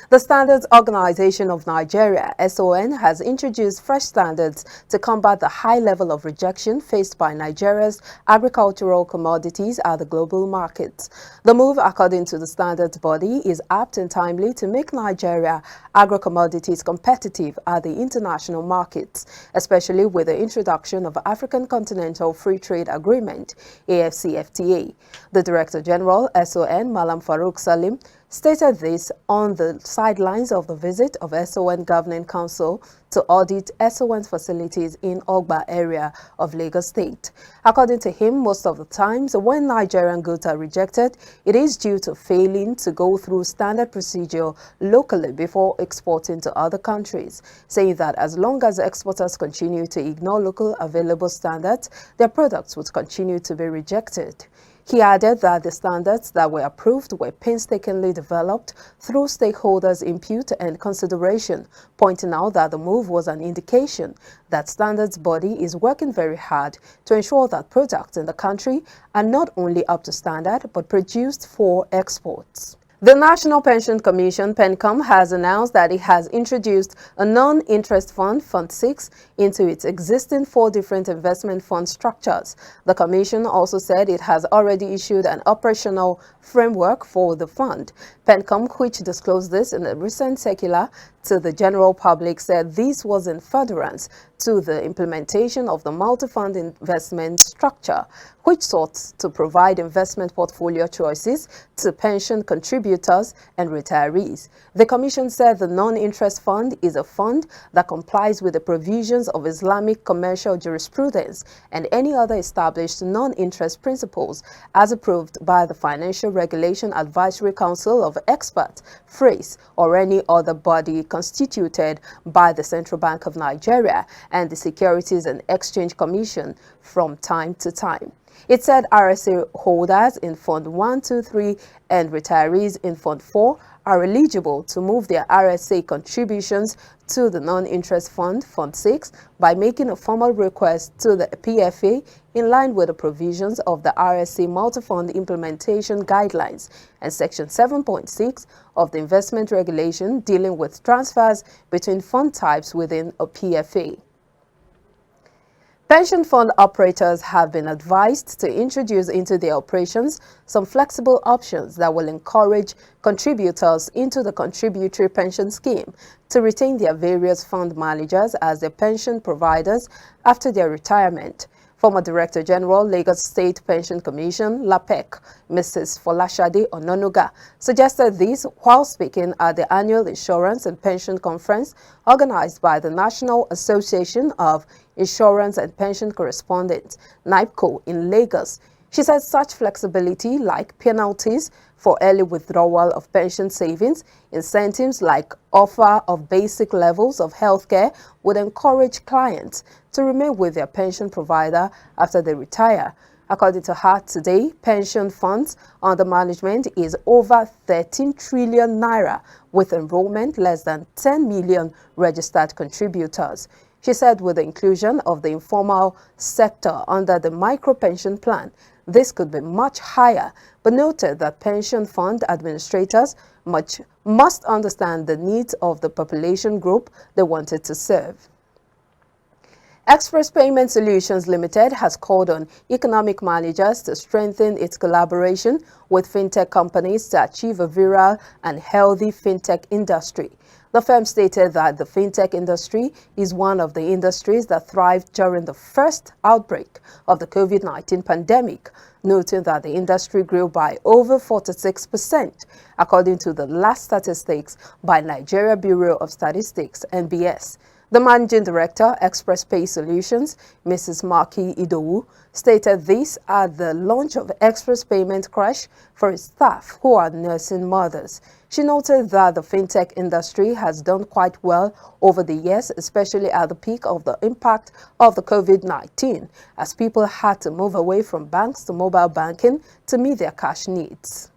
The Standards Organization of Nigeria, SON, has introduced fresh standards to combat the high level of rejection faced by Nigeria's agricultural commodities at the global markets. The move, according to the standards body, is apt and timely to make Nigeria agro-commodities competitive at the international markets, especially with the introduction of African Continental Free Trade Agreement, AFCFTA. The Director General, SON, Malam Farouk Salim, stated this on the sidelines of the visit of SON Governing Council to audit SON's facilities in Ogba area of Lagos State. According to him, most of the times when Nigerian goods are rejected, it is due to failing to go through standard procedure locally before exporting to other countries, saying that as long as exporters continue to ignore local available standards, their products would continue to be rejected. He added that the standards that were approved were painstakingly developed through stakeholders' input and consideration, pointing out that the move was an indication that standards body is working very hard to ensure that products in the country are not only up to standard but produced for exports. The National Pension Commission, PENCOM, has announced that it has introduced a non-interest fund, Fund 6, into its existing 4 different investment fund structures. The Commission also said it has already issued an operational framework for the fund. PENCOM, which disclosed this in a recent circular to the general public, said this was in furtherance to the implementation of the multi-fund investment structure, which sought to provide investment portfolio choices to pension contributors and retirees. The Commission said the non-interest fund is a fund that complies with the provisions of Islamic commercial jurisprudence and any other established non-interest principles as approved by the Financial Regulation Advisory Council of Experts, FRACE, or any other body constituted by the Central Bank of Nigeria and the Securities and Exchange Commission from time to time. It said RSA holders in Fund 1, 2, 3 and retirees in Fund 4 are eligible to move their RSA contributions to the non-interest fund, Fund 6, by making a formal request to the PFA in line with the provisions of the RSA Multi-Fund Implementation Guidelines and Section 7.6 of the Investment Regulation dealing with transfers between fund types within a PFA. Pension fund operators have been advised to introduce into their operations some flexible options that will encourage contributors into the contributory pension scheme to retain their various fund managers as their pension providers after their retirement. Former Director General, Lagos State Pension Commission, LAPEC, Mrs. Folashade Ononuga, suggested this while speaking at the annual Insurance and Pension Conference organized by the National Association of Insurance and Pension Correspondents, NIPCO, in Lagos. She said such flexibility like penalties for early withdrawal of pension savings, incentives like offer of basic levels of healthcare would encourage clients to remain with their pension provider after they retire. According to her, today, pension funds under management is over 13 trillion naira, with enrollment less than 10 million registered contributors. She said with the inclusion of the informal sector under the micro-pension plan, this could be much higher, but noted that pension fund administrators must understand the needs of the population group they wanted to serve. Express Payment Solutions Limited has called on economic managers to strengthen its collaboration with fintech companies to achieve a viral and healthy fintech industry. The firm stated that the fintech industry is one of the industries that thrived during the first outbreak of the COVID-19 pandemic, noting that the industry grew by over 46%, according to the last statistics by Nigeria Bureau of Statistics, NBS. The Managing Director, Express Pay Solutions, Mrs. Maki Idowu, stated this at the launch of Express Payment Crash for its staff who are nursing mothers. She noted that the fintech industry has done quite well over the years, especially at the peak of the impact of the COVID-19, as people had to move away from banks to mobile banking to meet their cash needs.